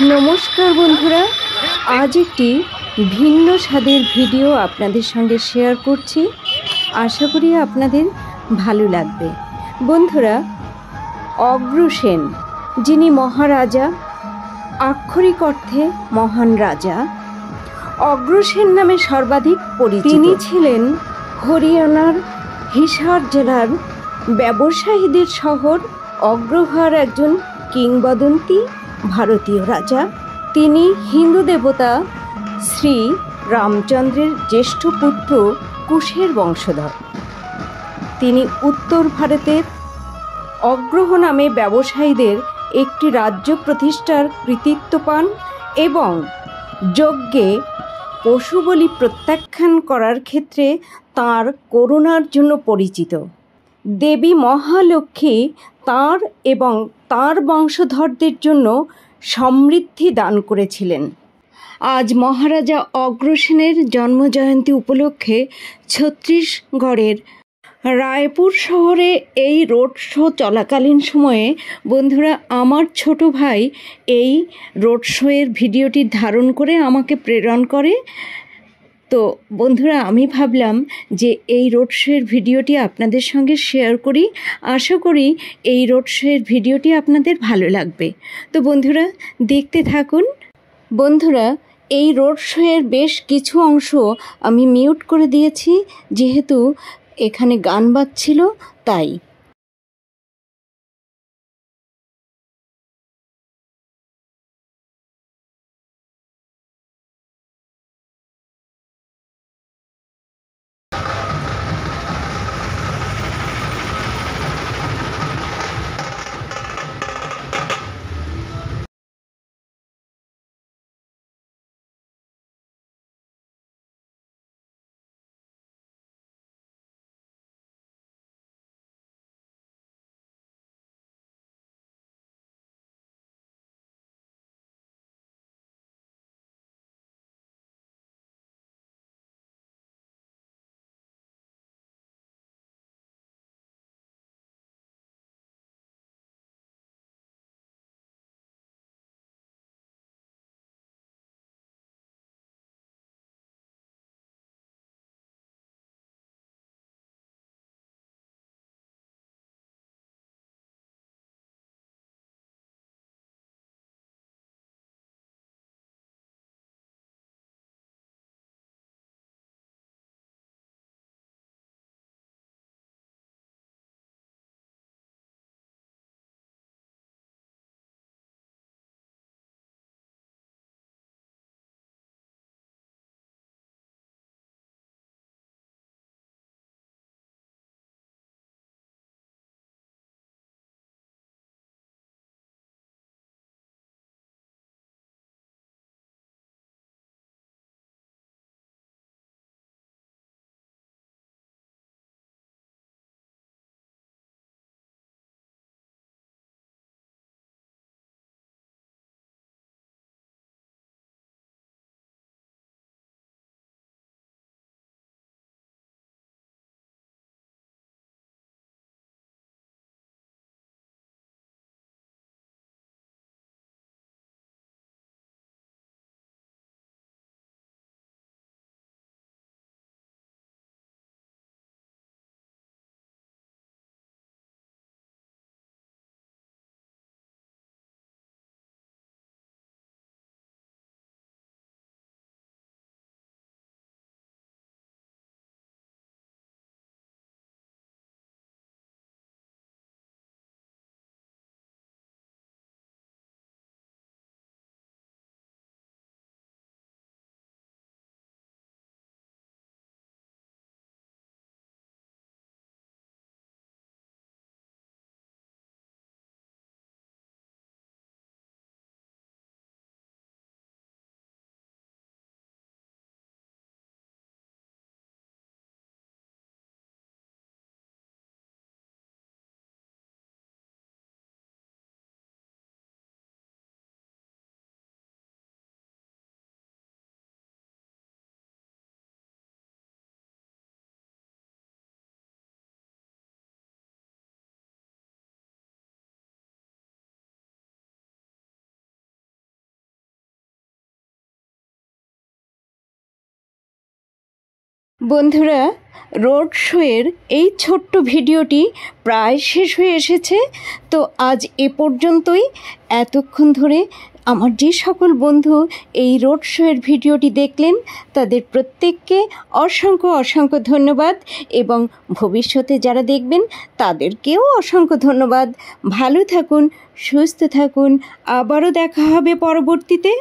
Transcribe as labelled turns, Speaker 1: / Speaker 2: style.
Speaker 1: নমস্কার বন্ধুরা, আজ একটি ভিন্ন স্বাদের ভিডিও আপনাদের সঙ্গে শেয়ার করছি। আশা করি আপনাদের ভালো লাগবে। বন্ধুরা, অগ্রসেন, যিনি মহারাজা, আক্ষরিক অর্থে মহান রাজা, অগ্রসেন নামে সর্বাধিক পরিচিত। তিনি ছিলেন হরিয়ানার হিসার জেলার ব্যবসায়ীদের শহর অগ্রহার একজন কিংবদন্তি ভারতীয় রাজা। তিনি হিন্দু দেবতা শ্রী রামচন্দ্রের জ্যেষ্ঠ পুত্র কুশের বংশধর। তিনি উত্তর ভারতের অগ্রহ নামে ব্যবসায়ীদের একটি রাজ্য প্রতিষ্ঠার কৃতিত্ব পান এবং যজ্ঞে পশু বলি প্রত্যাখ্যান করার ক্ষেত্রে তাঁর করুণার জন্য পরিচিত। দেবী মহালক্ষ্মী তাঁর এবং তাঁর বংশধরদের জন্য সমৃদ্ধি দান করেছিলেন। আজ মহারাজা অগ্রসেনের জন্মজয়ন্তী উপলক্ষে ছত্তিশগড়ের রায়পুর শহরে এই রোড শো চলাকালীন সময়ে বন্ধুরা, আমার ছোট ভাই এই রোড শোয়ের ভিডিওটি ধারণ করে আমাকে প্রেরণ করে। তো বন্ধুরা, আমি ভাবলাম যে এই রোড শোয়ের ভিডিওটি আপনাদের সঙ্গে শেয়ার করি। আশা করি এই রোড শোয়ের ভিডিওটি আপনাদের ভালো লাগবে। তো বন্ধুরা, দেখতে থাকুন। বন্ধুরা, এই রোড শোয়ের বেশ কিছু অংশ আমি মিউট করে দিয়েছি, যেহেতু এখানে গান বাজছিল তাই। বন্ধুরা, রোড শোয়ের এই ছোট্ট ভিডিওটি প্রায় শেষ হয়ে এসেছে। তো আজ এ পর্যন্তই। এতক্ষণ ধরে আমার যে সকল বন্ধু এই রোড শোয়ের ভিডিওটি দেখলেন তাদের প্রত্যেককে অসংখ্য অসংখ্য ধন্যবাদ, এবং ভবিষ্যতে যারা দেখবেন তাদেরকেও অসংখ্য ধন্যবাদ। ভালো থাকুন, সুস্থ থাকুন, আবারও দেখা হবে পরবর্তীতে।